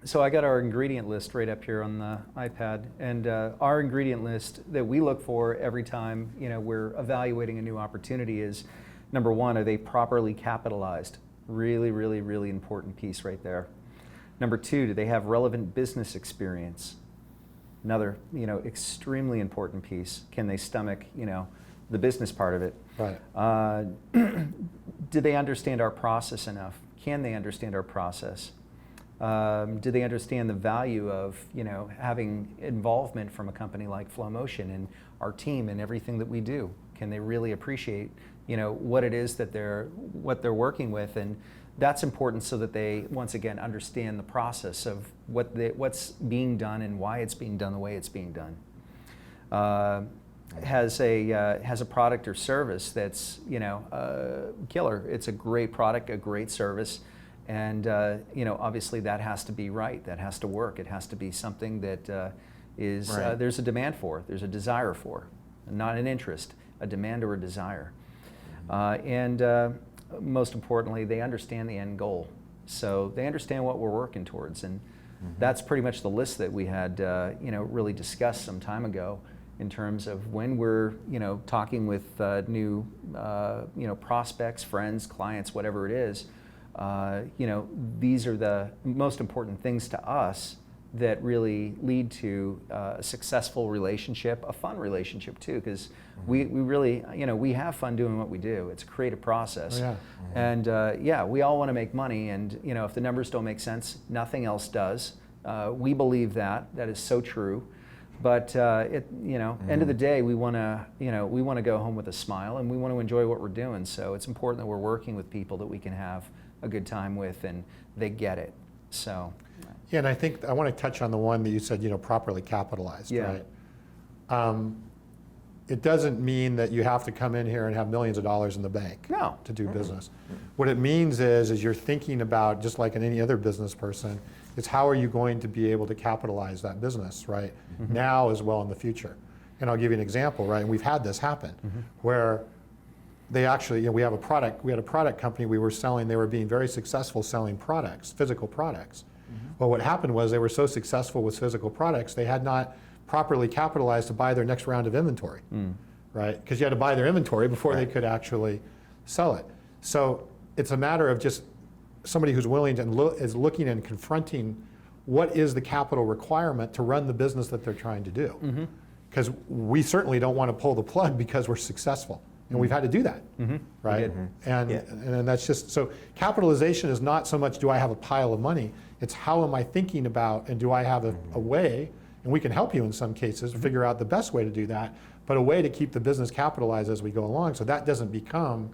So I got our ingredient list right up here on the iPad, and our ingredient list that we look for every time we're evaluating a new opportunity is, number one, are they properly capitalized? Really, really, really important piece right there. Number two, do they have relevant business experience? Another, extremely important piece. Can they stomach, the business part of it? Right. Do they understand our process enough? Can they understand our process? Do they understand the value of having involvement from a company like FlowMotion and our team and everything that we do? Can they really appreciate what it is that they're working with? And that's important so that they once again understand the process of what's being done and why it's being done the way it's being done. Has a product or service that's killer. It's a great product, a great service. And obviously that has to be right. That has to work. It has to be something that is Right. There's a demand for. There's a desire for, not an interest, a demand or a desire. And most importantly, they understand the end goal. So they understand what we're working towards, and that's pretty much the list that we had really discussed some time ago in terms of when we're talking with new prospects, friends, clients, whatever it is. These are the most important things to us that really lead to a successful relationship, a fun relationship too, because we really, we have fun doing what we do. It's a creative process. Oh, yeah. And we all want to make money, and if the numbers don't make sense, nothing else does. We believe that is so true. But end of the day, we want to go home with a smile, and we want to enjoy what we're doing. So it's important that we're working with people that we can have a good time with, and they get it. So. Yeah, and I think I want to touch on the one that you said, properly capitalized, Yeah. right? It doesn't mean that you have to come in here and have millions of dollars in the bank No. to do business. What it means is you're thinking about, just like any other business person, is how are you going to be able to capitalize that business, right? Now as well in the future. And I'll give you an example, right? And we've had this happen where they actually, we had a product company we were selling, they were being very successful selling products, physical products. Well, what happened was they were so successful with physical products, they had not properly capitalized to buy their next round of inventory, right? Because you had to buy their inventory before they could actually sell it. So it's a matter of just somebody who's willing to, is looking and confronting what is the capital requirement to run the business that they're trying to do. Because we certainly don't want to pull the plug because we're successful. And we've had to do that, right? And that's just, so capitalization is not so much do I have a pile of money, it's how am I thinking about, and do I have a way, and we can help you in some cases figure out the best way to do that, but a way to keep the business capitalized as we go along so that doesn't become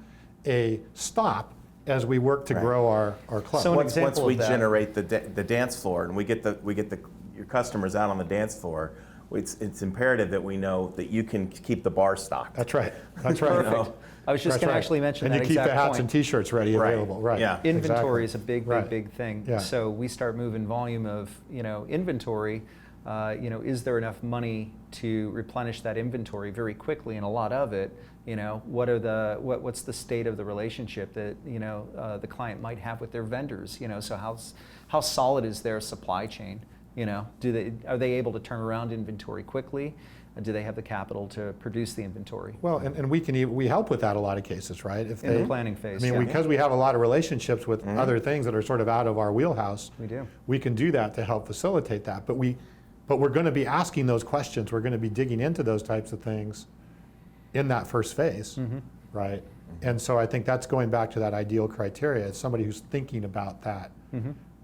a stop as we work to grow our club. So Once we generate the dance floor and we get your customers out on the dance floor, it's imperative that we know that you can keep the bar stocked. That's right. That's right. Perfect. I was just going to actually mention that and you keep exact the hats point. and T-shirts ready, available. Right. Yeah. Inventory Exactly. is a big, Right. big thing. Yeah. So we start moving volume of inventory. Is there enough money to replenish that inventory very quickly, and a lot of it? What's the state of the relationship that the client might have with their vendors? So how solid is their supply chain? Are they able to turn around inventory quickly? Do they have the capital to produce the inventory? Well, and we help with that a lot of cases, right? If In the planning phase. I mean, because we have a lot of relationships with other things that are sort of out of our wheelhouse. We do. We can do that to help facilitate that. But we're going to be asking those questions. We're going to be digging into those types of things in that first phase, right? And so I think that's going back to that ideal criteria. It's somebody who's thinking about that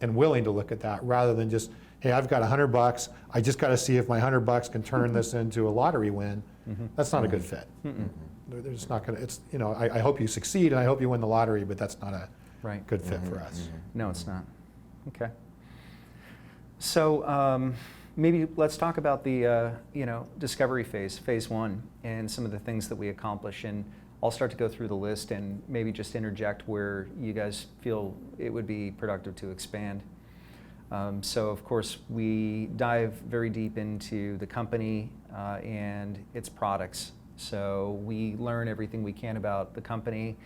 and willing to look at that rather than just, hey, I've got $100. I just got to see if my $100 can turn this into a lottery win. That's not a good fit. They're just not going to. It's I hope you succeed and I hope you win the lottery, but that's not a good fit for us. No, it's not. Okay. So maybe let's talk about the discovery phase one, and some of the things that we accomplish. And I'll start to go through the list and maybe just interject where you guys feel it would be productive to expand. So of course we dive very deep into the company and its products. So we learn everything we can about the company,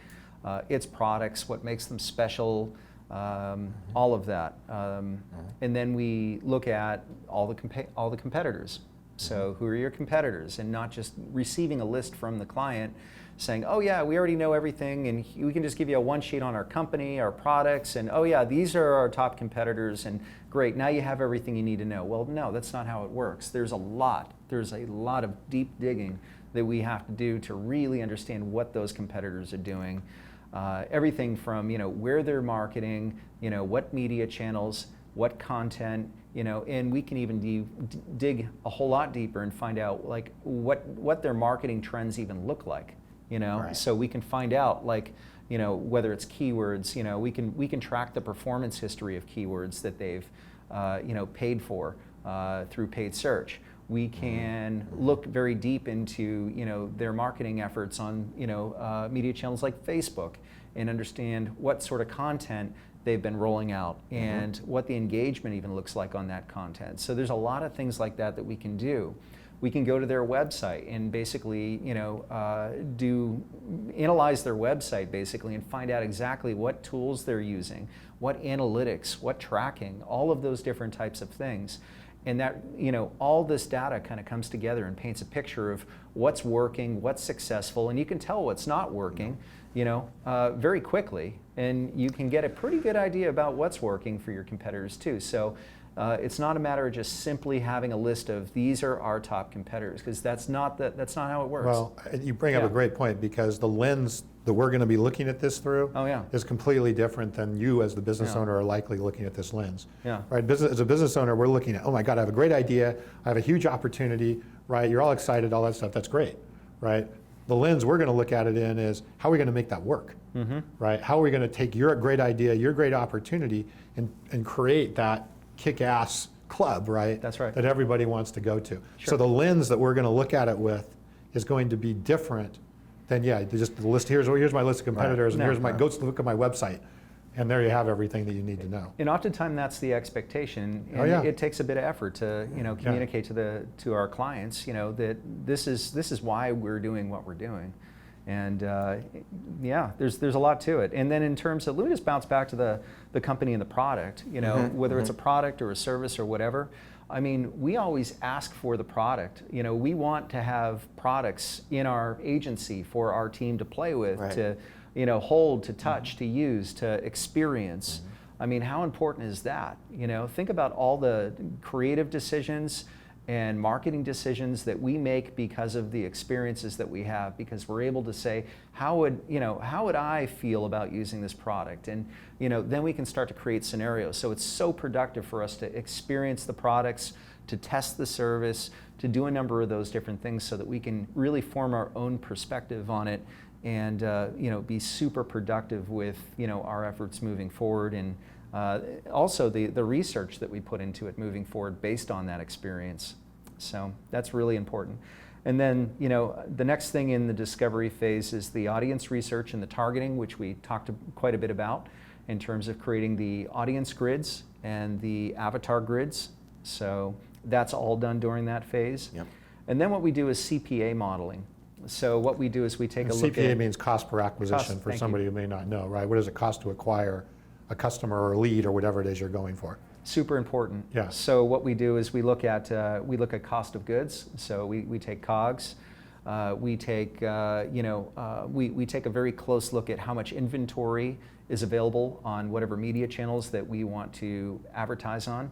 its products, what makes them special, all of that. And then we look at all the competitors. So who are your competitors? And not just receiving a list from the client saying, oh yeah, we already know everything and we can just give you a one sheet on our company, our products, and oh yeah, these are our top competitors and great, now you have everything you need to know. Well, no, that's not how it works. There's a lot of deep digging that we have to do to really understand what those competitors are doing. Everything from where they're marketing, what media channels, what content, and we can even dig a whole lot deeper and find out like what their marketing trends even look like. Right. So we can find out like whether it's keywords, we can track the performance history of keywords that they've paid for through paid search. We can look very deep into their marketing efforts on media channels like Facebook and understand what sort of content they've been rolling out and what the engagement even looks like on that content. So there's a lot of things like that we can do. We can go to their website and basically analyze their website basically and find out exactly what tools they're using, what analytics, what tracking, all of those different types of things. And that, all this data kind of comes together and paints a picture of what's working, what's successful, and you can tell what's not working, very quickly. And you can get a pretty good idea about what's working for your competitors too. So it's not a matter of just simply having a list of these are our top competitors, because that's not how it works. Well, you bring up a great point, because the lens that we're going to be looking at this through is completely different than you as the business owner are likely looking at this lens. Yeah. Right? As a business owner, we're looking at, oh my God, I have a great idea, I have a huge opportunity, right? You're all excited, all that stuff, that's great, right? The lens we're going to look at it in is, how are we going to make that work, right? How are we going to take your great idea, your great opportunity, and create that kick-ass club, right? That's right. That everybody wants to go to. Sure. So the lens that we're going to look at it with is going to be different than, just the list. Here's my list of competitors, and here's go look at my website, and there you have everything that you need to know. And oftentimes that's the expectation, and it takes a bit of effort to communicate to our clients that this is why we're doing what we're doing. And there's a lot to it. And then in terms of, let me just bounce back to the company and the product, whether it's a product or a service or whatever. I mean, we always ask for the product. We want to have products in our agency for our team to play with, to hold, to touch, to use, to experience. I mean, how important is that? Think about all the creative decisions and marketing decisions that we make because of the experiences that we have, because we're able to say, how would I feel about using this product? And then we can start to create scenarios. So it's so productive for us to experience the products, to test the service, to do a number of those different things so that we can really form our own perspective on it and be super productive with our efforts moving forward, and also the research that we put into it moving forward based on that experience. So that's really important. And then the next thing in the discovery phase is the audience research and the targeting, which we talked quite a bit about in terms of creating the audience grids and the avatar grids. So that's all done during that phase. Yep. And then what we do is CPA modeling. So what we do is we take a look at... CPA means cost per acquisition, for somebody who may not know, right? What does it cost to acquire a customer or a lead or whatever it is you're going for? Super important. Yeah. So what we do is we look at cost of goods. So we take COGS. We take we take a very close look at how much inventory is available on whatever media channels that we want to advertise on,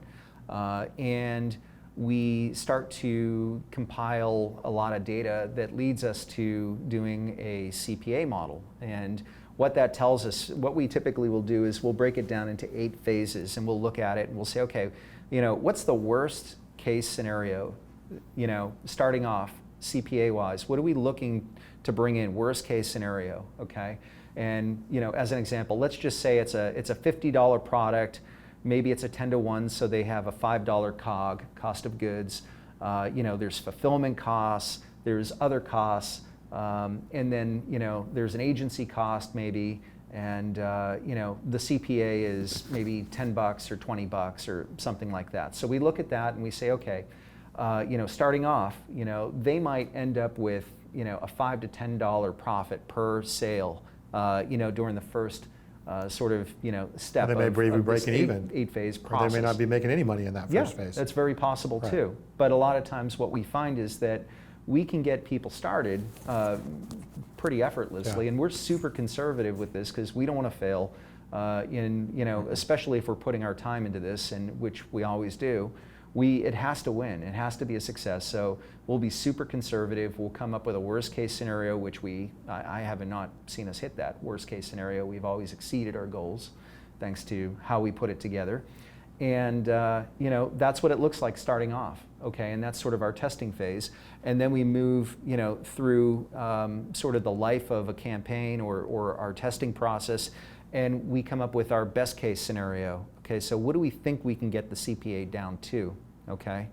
and we start to compile a lot of data that leads us to doing a CPA model. And what that tells us, what we typically will do is we'll break it down into 8 phases, and we'll look at it and we'll say, okay, what's the worst case scenario, starting off CPA wise, what are we looking to bring in, worst case scenario, okay? And as an example, let's just say it's a $50 product. Maybe it's a 10-to-1, so they have a $5 COG, cost of goods. There's fulfillment costs, there's other costs, and then there's an agency cost maybe, and the CPA is maybe $10 or $20 or something like that. So we look at that and we say, okay, starting off, they might end up with a $5 to $10 profit per sale, during the first sort of, step They may of be this breaking even. eight-phase Or process. they may not be making any money in that Yeah, first phase. that's very possible Right. too. But a lot of times what we find is that we can get people started pretty effortlessly, Yeah. and we're super conservative with this because we don't want to fail. Especially if we're putting our time into this, and which we always do, it has to win. It has to be a success. So we'll be super conservative. We'll come up with a worst case scenario, which I have not seen us hit that worst case scenario. We've always exceeded our goals, thanks to how we put it together. And that's what it looks like starting off. Okay, and that's sort of our testing phase. And then we move, through sort of the life of a campaign or our testing process, and we come up with our best case scenario. Okay, so what do we think we can get the CPA down to? Okay,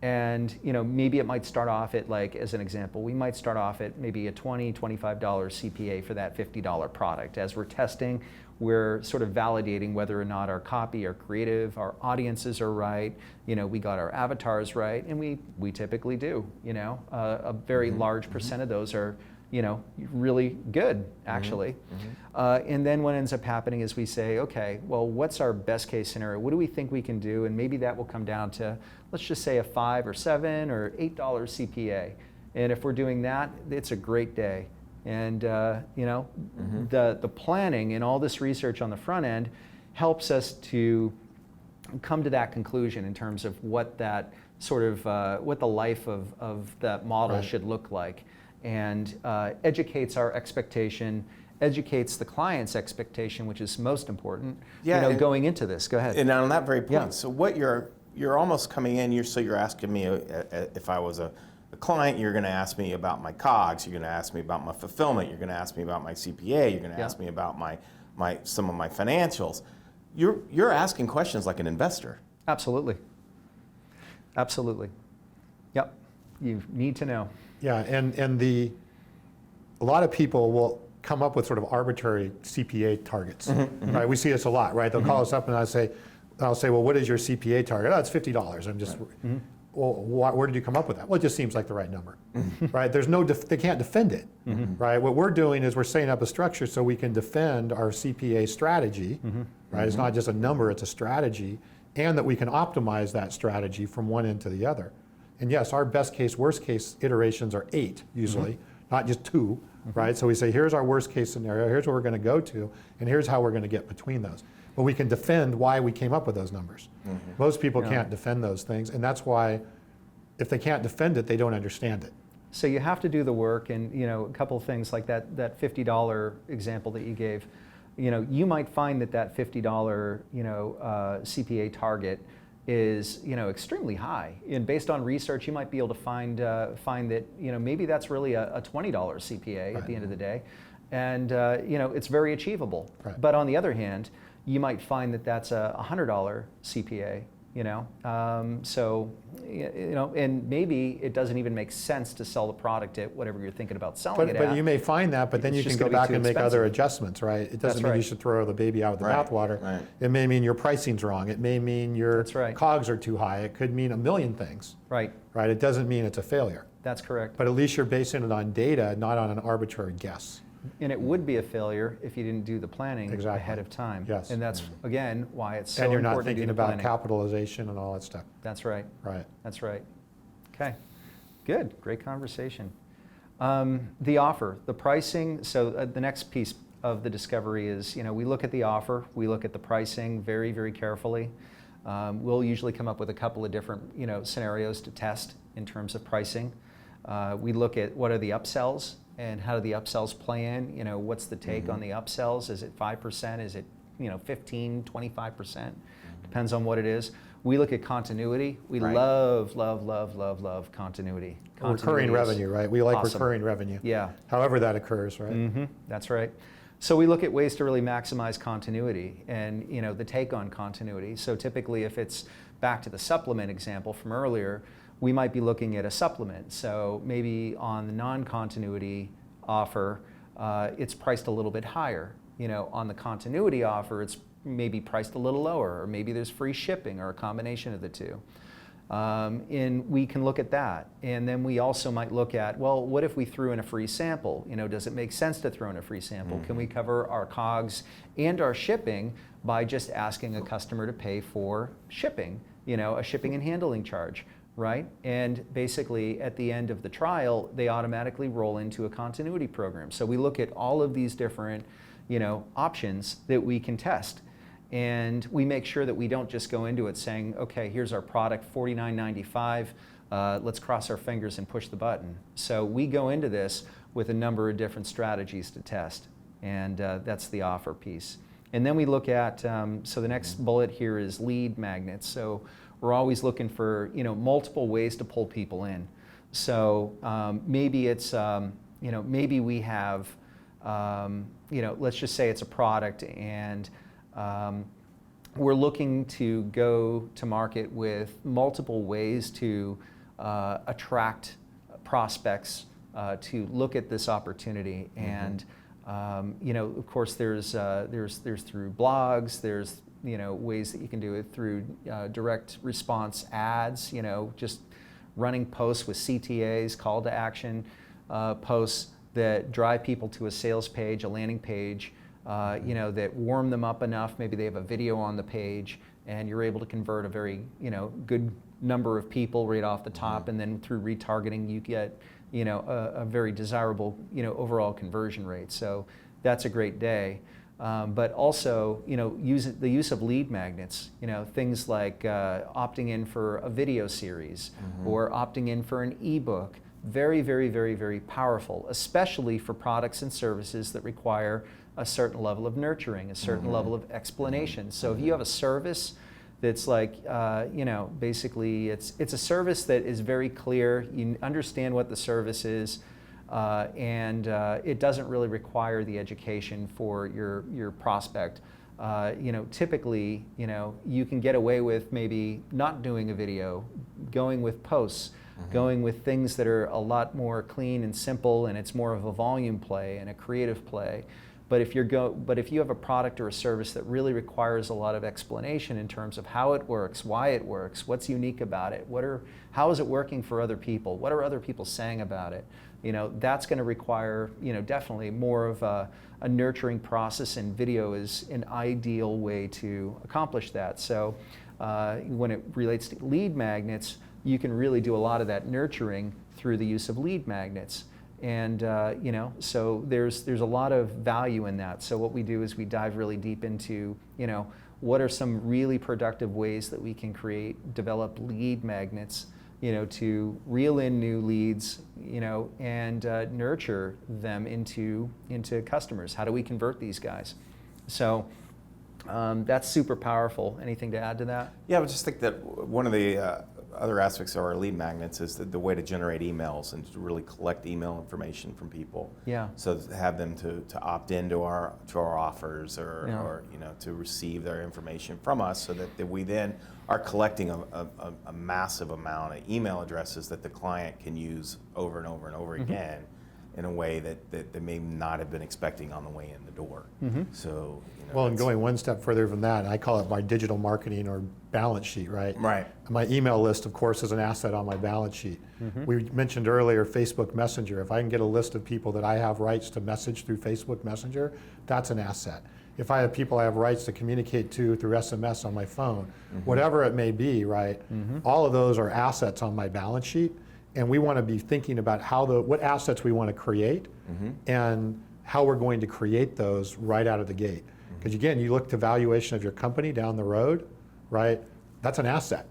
and maybe it might start off at, like, as an example, we might start off at maybe a $20, $25 CPA for that $50 product. As we're testing, we're sort of validating whether or not our copy, our creative, our audiences are right. We got our avatars right, and we typically do. A very large percent of those are really good, actually. And then what ends up happening is we say, okay, well, what's our best case scenario? What do we think we can do? And maybe that will come down to, let's just say, a $5 or $7 or $8 CPA. And if we're doing that, it's a great day. And the planning and all this research on the front end helps us to come to that conclusion in terms of what that sort of what the life of that model Right. should look like, and educates our expectation, educates the client's expectation, which is most important. Yeah, and- going into this. Go ahead. And on that very point, Yeah. so what you're almost coming in, you're asking me, if I was a client, you're going to ask me about my COGS, you're going to ask me about my fulfillment, you're going to ask me about my CPA, you're going to Yeah. ask me about some of my financials. You're asking questions like an investor. Absolutely. Absolutely. Yep. You need to know. Yeah, and a lot of people will come up with sort of arbitrary CPA targets, right? We see this a lot, right? They'll call us up and I'll say, well, what is your CPA target? Oh, it's $50. I'm just, well, where did you come up with that? Well, it just seems like the right number, right? There's they can't defend it, right? What we're doing is we're setting up a structure so we can defend our CPA strategy, right? It's not just a number, it's a strategy, and that we can optimize that strategy from one end to the other. And yes, our best case, worst case iterations are 8 usually, not just 2, right? So we say, here's our worst case scenario, here's what we're going to go to, and here's how we're going to get between those. But we can defend why we came up with those numbers. Most people can't defend those things, and that's why if they can't defend it, they don't understand it. So you have to do the work, and a couple of things like that $50 example that you gave. You might find that $50 CPA target is extremely high, and based on research, you might be able to find that maybe that's really a $20 CPA at the end of the day, and it's very achievable. Right. But on the other hand, you might find that that's a $100 CPA. And maybe it doesn't even make sense to sell the product at whatever you're thinking about selling it at. But you may find that, but then It's you just can go gonna be back too and make expensive. other adjustments, right? It doesn't mean you right. should throw the baby out with the Right, bathwater. right. It may mean your pricing's wrong. It may mean your That's right. COGS are too high. It could mean a million things, Right, right? It doesn't mean it's a failure. that's correct. But at least you're basing it on data, not on an arbitrary guess. And it would be a failure if you didn't do the planning Exactly. ahead of time. Yes. And that's, again, why it's so And you're not important to do thinking the about planning. capitalization and all that stuff, That's right. right? That's right. Okay, good, great conversation. The offer, the pricing, so the next piece of the discovery is, we look at the offer, we look at the pricing very, very carefully. We'll usually come up with a couple of different, scenarios to test in terms of pricing. We look at what are the upsells and how do the upsells play in, what's the take on the upsells? Is it 5%? Is it, 15, 25%? Depends on what it is. We look at continuity. We Right. love continuity. Recurring Continuity is revenue, right? We like awesome. recurring revenue. Yeah. However that occurs, right? That's right. So we look at ways to really maximize continuity and the take on continuity. So typically if it's back to the supplement example from earlier, we might be looking at a supplement. So maybe on the non-continuity offer, it's priced a little bit higher. On the continuity offer, it's maybe priced a little lower, or maybe there's free shipping or a combination of the two. And we can look at that. And then we also might look at, well, what if we threw in a free sample? Does it make sense to throw in a free sample? Can we cover our COGS and our shipping by just asking a customer to pay for shipping, a shipping and handling charge, right? And basically at the end of the trial, they automatically roll into a continuity program. So we look at all of these different, options that we can test. And we make sure that we don't just go into it saying, okay, here's our product, $49.95, let's cross our fingers and push the button. So we go into this with a number of different strategies to test, and that's the offer piece. And then we look at, so the next bullet here is lead magnets. So we're always looking for, multiple ways to pull people in. So maybe it's, maybe we have, let's just say it's a product, and we're looking to go to market with multiple ways to attract prospects to look at this opportunity. And of course, there's through blogs, there's ways that you can do it through direct response ads, just running posts with CTAs, call to action posts that drive people to a sales page, a landing page, that warm them up enough. Maybe they have a video on the page, and you're able to convert a very, good number of people right off the top, and then through retargeting, you get, a very desirable, overall conversion rate. So that's a great day. But also, the use of lead magnets, things like opting in for a video series or opting in for an ebook. Very, very, very, very powerful, especially for products and services that require a certain level of nurturing, a certain level of explanation. So if you have a service that's like, basically it's a service that is very clear, you understand what the service is, and it doesn't really require the education for your prospect. Typically, you can get away with maybe not doing a video, going with posts, going with things that are a lot more clean and simple, and it's more of a volume play and a creative play. But if you have a product or a service that really requires a lot of explanation in terms of how it works, why it works, what's unique about it, how is it working for other people, what are other people saying about it, that's going to require, definitely more of a nurturing process, and video is an ideal way to accomplish that. So when it relates to lead magnets, you can really do a lot of that nurturing through the use of lead magnets. And so there's a lot of value in that. So what we do is we dive really deep into, what are some really productive ways that we can develop lead magnets, to reel in new leads, and nurture them into customers. How do we convert these guys? So that's super powerful. Anything to add to that? Yeah, I just think that one of the other aspects of our lead magnets is the way to generate emails and to really collect email information from people. Yeah. So to have them to opt into our offers or to receive their information from us, so that we then are collecting a massive amount of email addresses that the client can use over and over and over again in a way that they may not have been expecting on the way in the door. So, well, and going one step further from that, I call it my digital marketing or balance sheet, right? Right. My email list, of course, is an asset on my balance sheet. We mentioned earlier Facebook Messenger. If I can get a list of people that I have rights to message through Facebook Messenger, that's an asset. If I have people I have rights to communicate to through SMS on my phone, whatever it may be, right? All of those are assets on my balance sheet, and we want to be thinking about what assets we want to create and how we're going to create those right out of the gate. Because again, you look to valuation of your company down the road, right? That's an asset.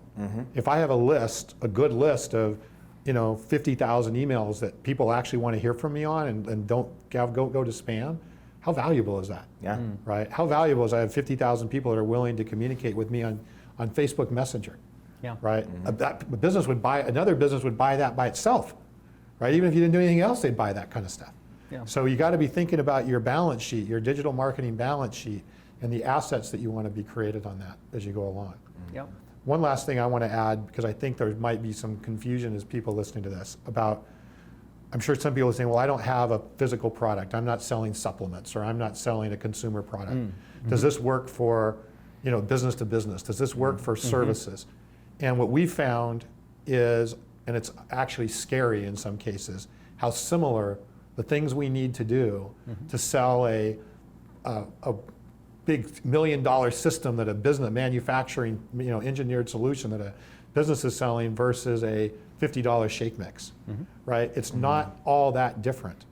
If I have a good list of 50,000 emails that people actually want to hear from me on and don't go to spam, how valuable is that? Yeah. Right? How valuable is I have 50,000 people that are willing to communicate with me on Facebook Messenger? Yeah. Right? Another business would buy that by itself, right? Even if you didn't do anything else, they'd buy that kind of stuff. Yeah. So you got to be thinking about your balance sheet, your digital marketing balance sheet, and the assets that you want to be created on that as you go along. Yep. One last thing I want to add, because I think there might be some confusion as people listening to this about, I'm sure some people are saying, well, I don't have a physical product. I'm not selling supplements, or I'm not selling a consumer product. Does this work for business to business? Does this work for services? And what we found is, and it's actually scary in some cases, how similar the things we need to do to sell a big $1 million system that a business, manufacturing, engineered solution that a business is selling versus a $50 shake mix, right? It's not all that different.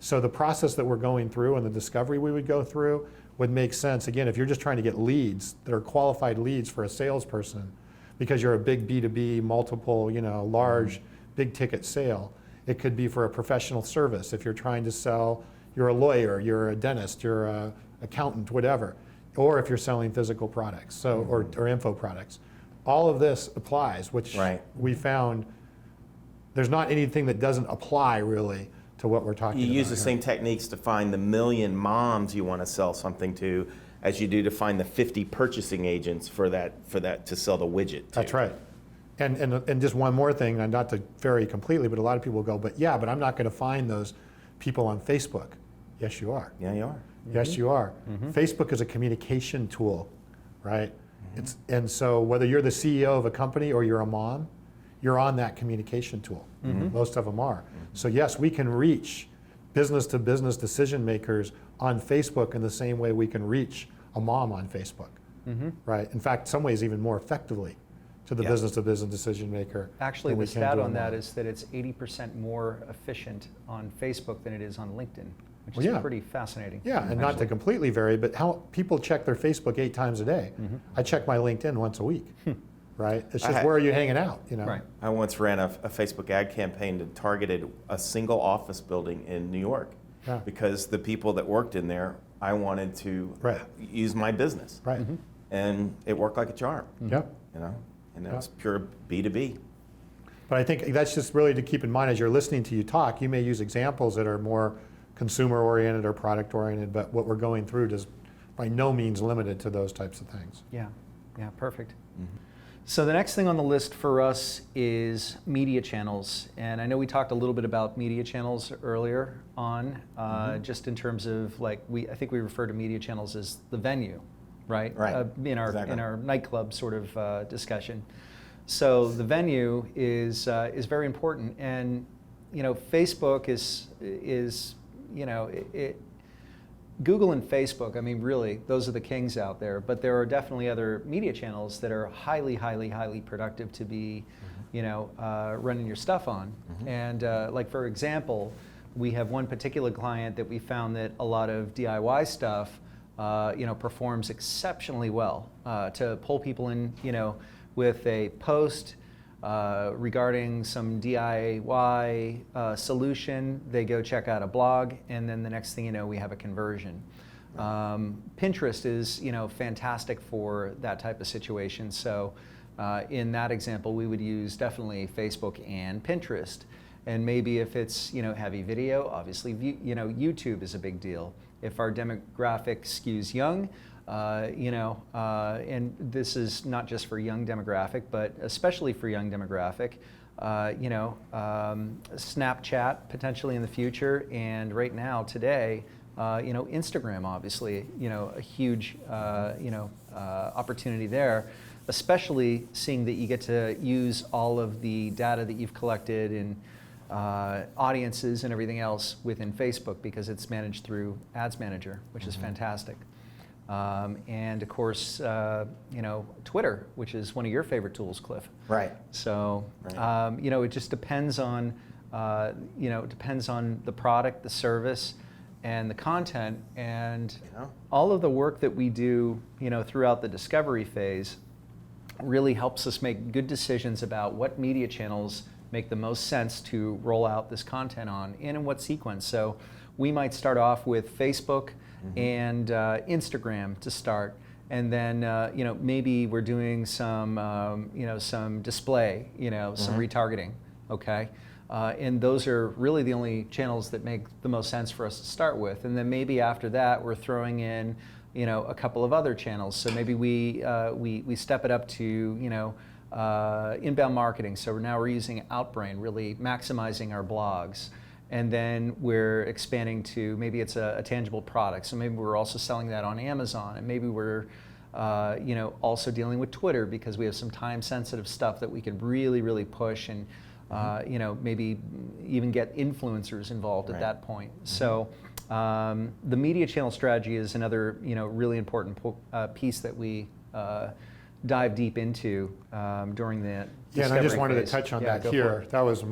So the process that we're going through and the discovery we would go through would make sense. Again, if you're just trying to get leads that are qualified leads for a salesperson, because you're a big B2B, multiple, large, big ticket sale. It could be for a professional service. If you're trying to sell, you're a lawyer, you're a dentist, you're an accountant, whatever. Or if you're selling physical products, or info products. All of this applies, which we found there's not anything that doesn't apply really to what we're talking about. You use the here. same techniques to find the 1 million moms you want to sell something to as you do to find the 50 purchasing agents for that to sell the widget to. That's right. And just one more thing, and not to vary completely, but a lot of people go, but I'm not going to find those people on Facebook. Yes, you are. Yeah, you are. Yes, you are. Facebook is a communication tool, right? And so whether you're the CEO of a company or you're a mom, you're on that communication tool. Most of them are. So yes, we can reach business-to-business decision makers on Facebook in the same way we can reach a mom on Facebook, right? In fact, some ways even more effectively to the business-to-business decision maker. Actually, than we the can stat to a on that mom. is that it's 80% more efficient on Facebook than it is on LinkedIn, which Well, is yeah. pretty fascinating. Yeah, and not to completely vary, but how people check their Facebook 8 times a day. I check my LinkedIn once a week, right? It's just where are you hanging out, Right. I once ran a Facebook ad campaign that targeted a single office building in New York Yeah. because the people that worked in there, I wanted to use my business. Right. And it worked like a charm, Yep. and that was pure B2B. But I think that's just really to keep in mind as you're listening to you talk, you may use examples that are more consumer oriented or product oriented, but what we're going through is by no means limited to those types of things. Yeah, perfect. So the next thing on the list for us is media channels. And I know we talked a little bit about media channels earlier on, just in terms of I think we refer to media channels as the venue, right? Right. In our nightclub sort of discussion. So the venue is very important, and Facebook is Google and Facebook, I mean, really, those are the kings out there. But there are definitely other media channels that are highly, highly, highly productive to be, running your stuff on. And for example, we have one particular client that we found that a lot of DIY stuff, performs exceptionally well to pull people in, with a post regarding some DIY solution. They go check out a blog, and then the next thing you know, we have a conversion. Pinterest is fantastic for that type of situation. So in that example, we would use definitely Facebook and Pinterest. And maybe if it's heavy video, obviously YouTube is a big deal. If our demographic skews young, and this is not just for young demographic, but especially for young demographic, Snapchat potentially in the future, and right now today, Instagram obviously, a huge, opportunity there, especially seeing that you get to use all of the data that you've collected and audiences and everything else within Facebook because it's managed through Ads Manager, which is fantastic. And of course, Twitter, which is one of your favorite tools, Cliff. Right. So, it just depends on, it depends on the product, the service, and the content, and all of the work that we do, throughout the discovery phase really helps us make good decisions about what media channels make the most sense to roll out this content on and in what sequence. So we might start off with Facebook and Instagram to start, and then maybe we're doing some some display, some retargeting, okay, and those are really the only channels that make the most sense for us to start with, and then maybe after that we're throwing in a couple of other channels. So maybe we step it up to inbound marketing. So now we're using Outbrain, really maximizing our blogs. And then we're expanding to maybe it's a tangible product. So maybe we're also selling that on Amazon, and maybe we're Also dealing with Twitter because we have some time-sensitive stuff that we could really, really push and maybe even get influencers involved at that point. So the media channel strategy is another really important piece that we dive deep into during the Yeah, and I just discovery wanted phase. to touch on Yeah, that go for here. it. That was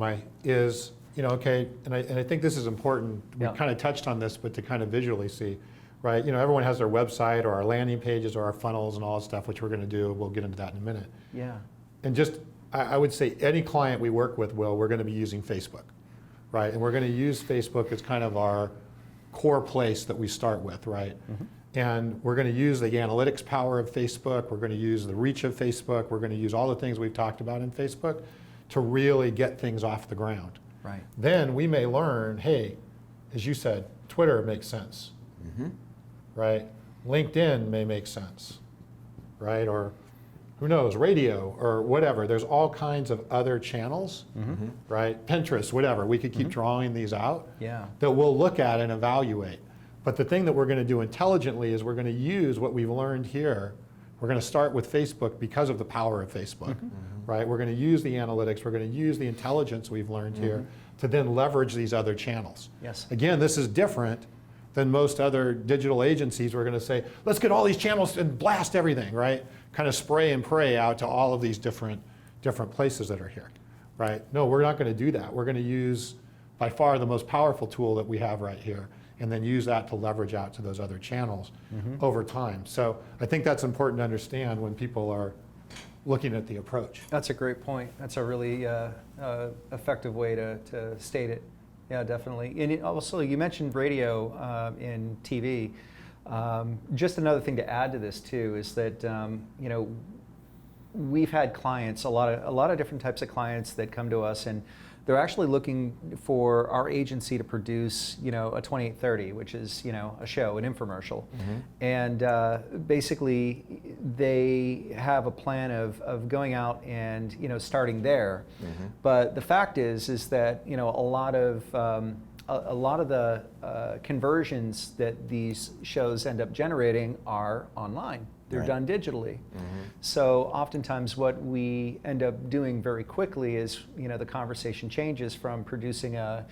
okay, and I think this is important. We Yeah. kind of touched on this, but to kind of visually see, right? Everyone has their website or our landing pages or our funnels and all that stuff, which we're going to do. We'll get into that in a minute. Yeah. And just, I would say any client we work with, we're going to be using Facebook, right? And we're going to use Facebook as kind of our core place that we start with, right? And we're going to use the analytics power of Facebook. We're going to use the reach of Facebook. We're going to use all the things we've talked about in Facebook to really get things off the ground. Right. Then we may learn, hey, as you said, Twitter makes sense, right? LinkedIn may make sense, right? Or who knows, radio or whatever. There's all kinds of other channels, right? Pinterest, whatever. We could keep drawing these out Yeah. that we'll look at and evaluate. But the thing that we're going to do intelligently is we're going to use what we've learned here. We're going to start with Facebook because of the power of Facebook, right? We're going to use the analytics. We're going to use the intelligence we've learned here to then leverage these other channels. Yes. Again, this is different than most other digital agencies. We're going to say, let's get all these channels and blast everything, right? Kind of spray and pray out to all of these different places that are here, right? No, we're not going to do that. We're going to use by far the most powerful tool that we have right here, and then use that to leverage out to those other channels over time. So I think that's important to understand when people are looking at the approach. That's a great point. That's a really effective way to state it. Yeah, definitely. And also, you mentioned radio and TV. Just another thing to add to this too is that we've had clients, a lot of different types of clients that come to us, and they're actually looking for our agency to produce, a 2830, which is, a show, an infomercial. And basically, they have a plan of going out and, starting there. But the fact is that, a lot of the conversions that these shows end up generating are online. They're done digitally. So oftentimes what we end up doing very quickly is, the conversation changes from producing a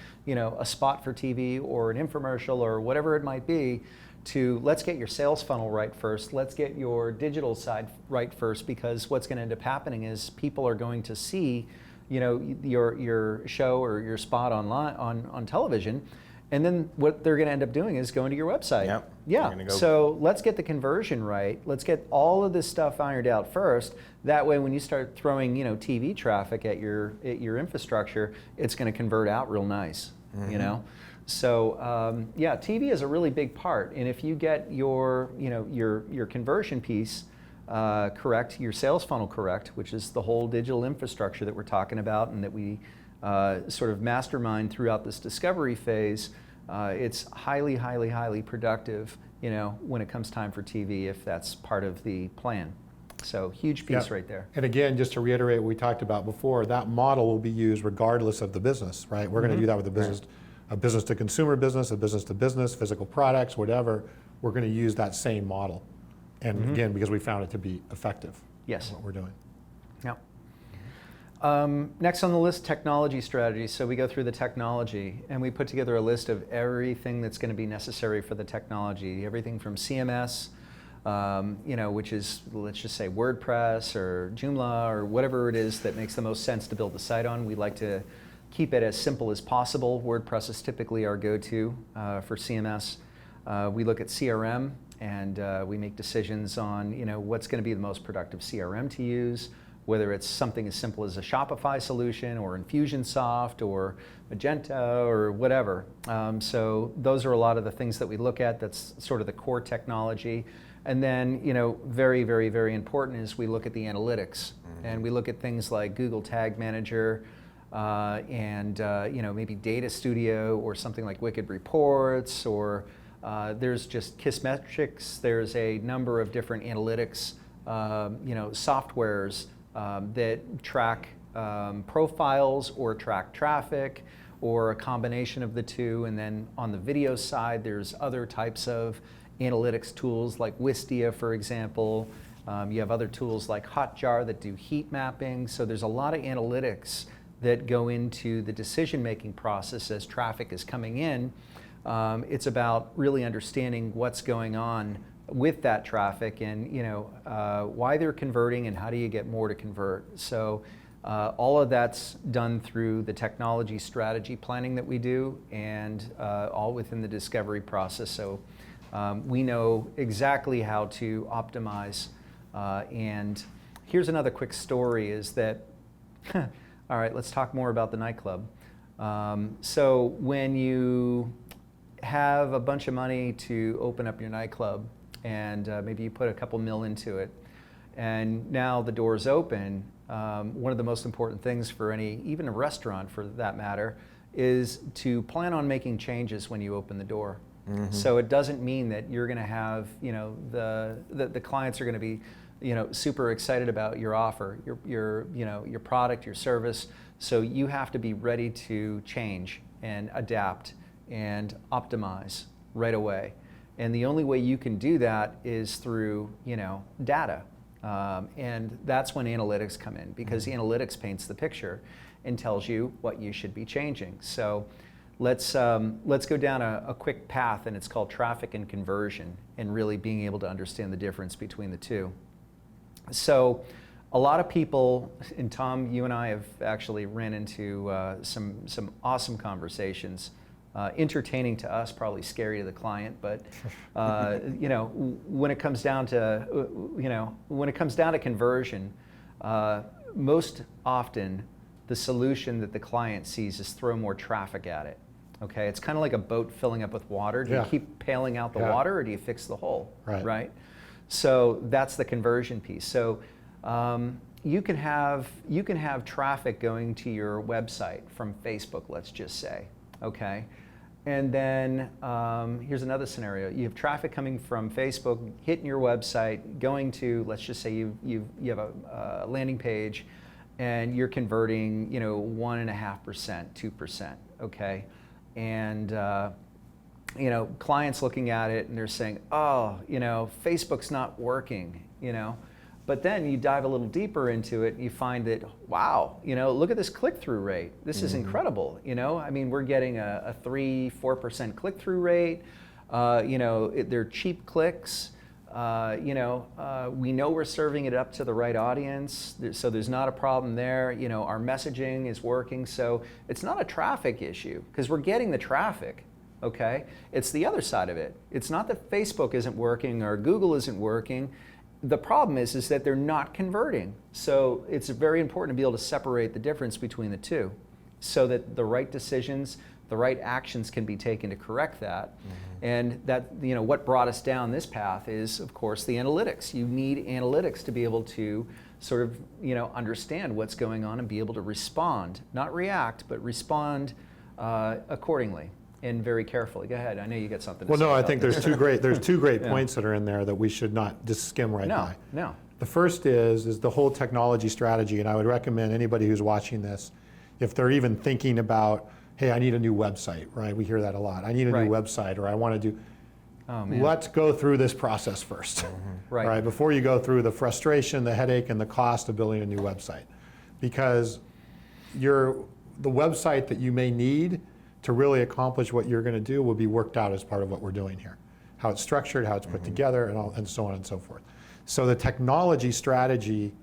spot for TV or an infomercial or whatever it might be to let's get your sales funnel right first. Let's get your digital side right first, because what's going to end up happening is people are going to see, your show or your spot online on television. And then what they're going to end up doing is going to your website. Yep. Yeah. So let's get the conversion right. Let's get all of this stuff ironed out first. That way, when you start throwing, TV traffic at your infrastructure, it's going to convert out real nice. So TV is a really big part. And if you get your conversion piece correct, your sales funnel correct, which is the whole digital infrastructure that we're talking about and that we sort of mastermind throughout this discovery phase, it's highly, highly, highly productive, when it comes time for TV, if that's part of the plan. So huge piece right there. And again, just to reiterate what we talked about before, that model will be used regardless of the business, right? We're going to do that with a business to consumer business, a business to business, physical products, whatever. We're going to use that same model. And again, because we found it to be effective. Yes. In what we're doing. Yeah. Next on the list, technology strategy. So we go through the technology and we put together a list of everything that's going to be necessary for the technology. Everything from CMS, which is, let's just say WordPress or Joomla or whatever it is that makes the most sense to build the site on. We like to keep it as simple as possible. WordPress is typically our go-to for CMS. We look at CRM and we make decisions on, what's going to be the most productive CRM to use, whether it's something as simple as a Shopify solution or Infusionsoft or Magento or whatever. So those are a lot of the things that we look at. That's sort of the core technology. And then, very, very, very important is we look at the analytics. And we look at things like Google Tag Manager and maybe Data Studio or something like Wicked Reports, or there's just Kissmetrics. There's a number of different analytics softwares that track profiles or track traffic or a combination of the two. And then on the video side, there's other types of analytics tools like Wistia, for example. You have other tools like Hotjar that do heat mapping. So there's a lot of analytics that go into the decision-making process as traffic is coming in. It's about really understanding what's going on with that traffic and why they're converting and how do you get more to convert. So all of that's done through the technology strategy planning that we do and all within the discovery process. So we know exactly how to optimize. And here's another quick story is that, all right, let's talk more about the nightclub. So when you have a bunch of money to open up your nightclub and maybe you put a couple mil into it and now the door's open, one of the most important things for even a restaurant for that matter, is to plan on making changes when you open the door. So it doesn't mean that you're going to have, the clients are going to be, super excited about your offer, your product, your service. So you have to be ready to change and adapt and optimize right away. And the only way you can do that is through, data. And that's when analytics come in, because analytics paints the picture and tells you what you should be changing. So let's go down a quick path, and it's called traffic and conversion, and really being able to understand the difference between the two. So a lot of people, and Tom, you and I have actually ran into some awesome conversations. Entertaining to us, probably scary to the client, but when it comes down to conversion, most often the solution that the client sees is throw more traffic at it. Okay, it's kind of like a boat filling up with water. Do you keep paling out the water, or do you fix the hole? Right. So that's the conversion piece. So you can have traffic going to your website from Facebook, let's just say. Okay, and then here's another scenario. You have traffic coming from Facebook, hitting your website, going to, let's just say you have a landing page, and you're converting 1.5%, 2%. Okay, and clients looking at it and they're saying, oh, Facebook's not working, But then you dive a little deeper into it and you find that, wow, look at this click-through rate. This is incredible, I mean, we're getting a 3-4% click-through rate. They're cheap clicks. We know we're serving it up to the right audience, so there's not a problem there. Our messaging is working, so it's not a traffic issue because we're getting the traffic. Okay, it's the other side of it. It's not that Facebook isn't working or Google isn't working. The problem is that they're not converting. So it's very important to be able to separate the difference between the two so that the right decisions, the right actions can be taken to correct that. And that, what brought us down this path is, of course, the analytics. You need analytics to be able to sort of, understand what's going on and be able to respond, not react, but respond accordingly. And very carefully. Go ahead. I know you got something to say. Well, no, I about think this. there's two great points that are in there that we should not just skim right by. No. The first is the whole technology strategy, and I would recommend anybody who's watching this, if they're even thinking about, hey, I need a new website, right? We hear that a lot. I need a new website, or I want to do. Oh, man. Let's go through this process first, right? Before you go through the frustration, the headache, and the cost of building a new website, because the website that you may need to really accomplish what you're going to do will be worked out as part of what we're doing here. How it's structured, how it's put together, and so on and so forth. So the technology strategy,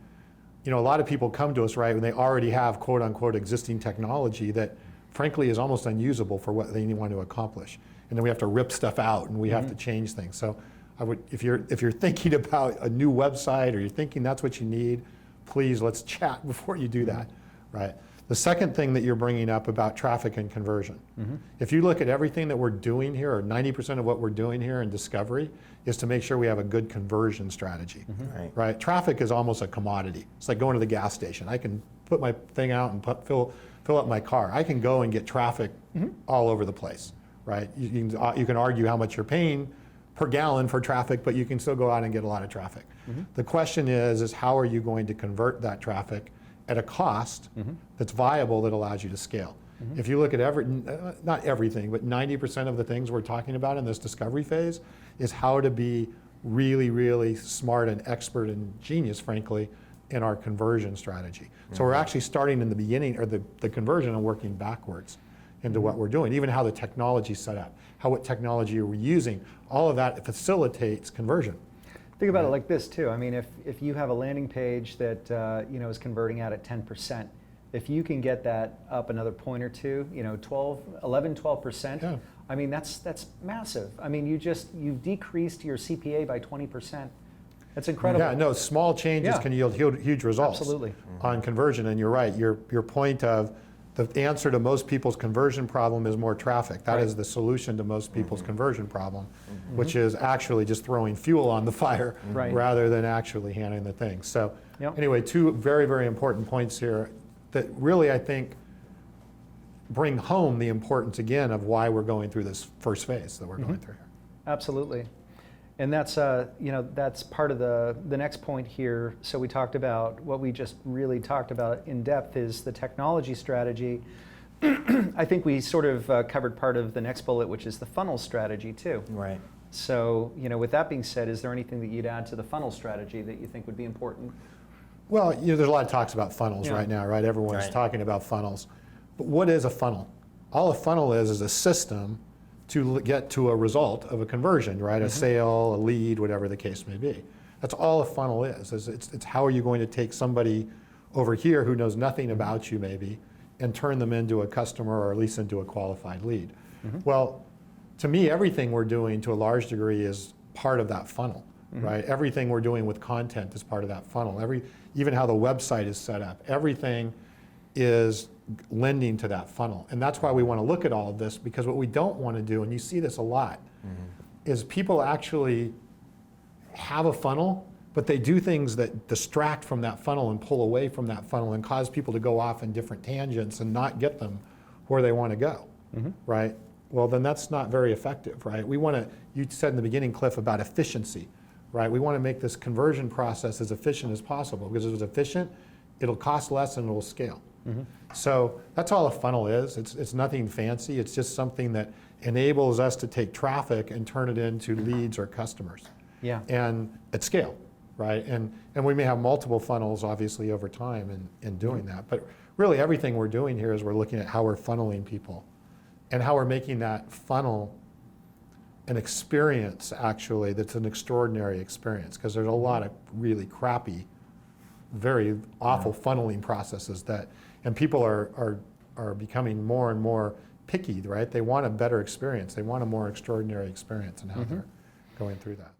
a lot of people come to us, right, when they already have quote unquote existing technology that frankly is almost unusable for what they want to accomplish. And then we have to rip stuff out and we have to change things. So if you're thinking about a new website or you're thinking that's what you need, please let's chat before you do that, right? The second thing that you're bringing up about traffic and conversion, if you look at everything that we're doing here, or 90% of what we're doing here in discovery, is to make sure we have a good conversion strategy, right? Traffic is almost a commodity. It's like going to the gas station. I can put my thing out and fill up my car. I can go and get traffic all over the place, right? You can argue how much you're paying per gallon for traffic, but you can still go out and get a lot of traffic. The question is how are you going to convert that traffic at a cost that's viable that allows you to scale? If you look at not everything, but 90% of the things we're talking about in this discovery phase is how to be really, really smart and expert and genius, frankly, in our conversion strategy. So we're actually starting in the beginning, or the conversion, and working backwards into what we're doing. Even how the technology is set up, what technology we're using, all of that facilitates conversion. Think about it like this too. I mean, if you have a landing page that is converting out at 10%, if you can get that up another point or two, 12%. Yeah. I mean, that's massive. I mean, you've decreased your CPA by 20%. That's incredible. Yeah, no, small changes can yield huge results. Absolutely. On conversion. And you're right, your point of the answer to most people's conversion problem is more traffic. That is the solution to most people's conversion problem, which is actually just throwing fuel on the fire rather than actually handling the thing. So anyway, two very, very important points here that really, I think, bring home the importance again of why we're going through this first phase that we're going through here. Absolutely. And that's that's part of the next point here. So we talked about what we just really talked about in depth is the technology strategy. I think we sort of covered part of the next bullet, which is the funnel strategy too. Right. So with that being said, is there anything that you'd add to the funnel strategy that you think would be important? Well, there's a lot of talks about funnels right now, right? Everyone's talking about funnels. But what is a funnel? All a funnel is a system to get to a result of a conversion, right? A sale, a lead, whatever the case may be. That's all a funnel is. It's how are you going to take somebody over here who knows nothing about you maybe and turn them into a customer or at least into a qualified lead. Well, to me, everything we're doing to a large degree is part of that funnel, right? Everything we're doing with content is part of that funnel. Even how the website is set up, everything is lending to that funnel. And that's why we want to look at all of this, because what we don't want to do, and you see this a lot, is people actually have a funnel, but they do things that distract from that funnel and pull away from that funnel and cause people to go off in different tangents and not get them where they want to go, right? Well, then that's not very effective, right? We want to, you said in the beginning, Cliff, about efficiency, right? We want to make this conversion process as efficient as possible, because if it's efficient, it'll cost less and it'll scale. So that's all a funnel is. It's nothing fancy. It's just something that enables us to take traffic and turn it into leads or customers. Yeah. And at scale, right? And we may have multiple funnels, obviously, over time in doing that. But really, everything we're doing here is we're looking at how we're funneling people and how we're making that funnel an experience, actually, that's an extraordinary experience. Because there's a lot of really crappy, very awful funneling processes and people are becoming more and more picky, right? They want a better experience. They want a more extraordinary experience in how they're going through that.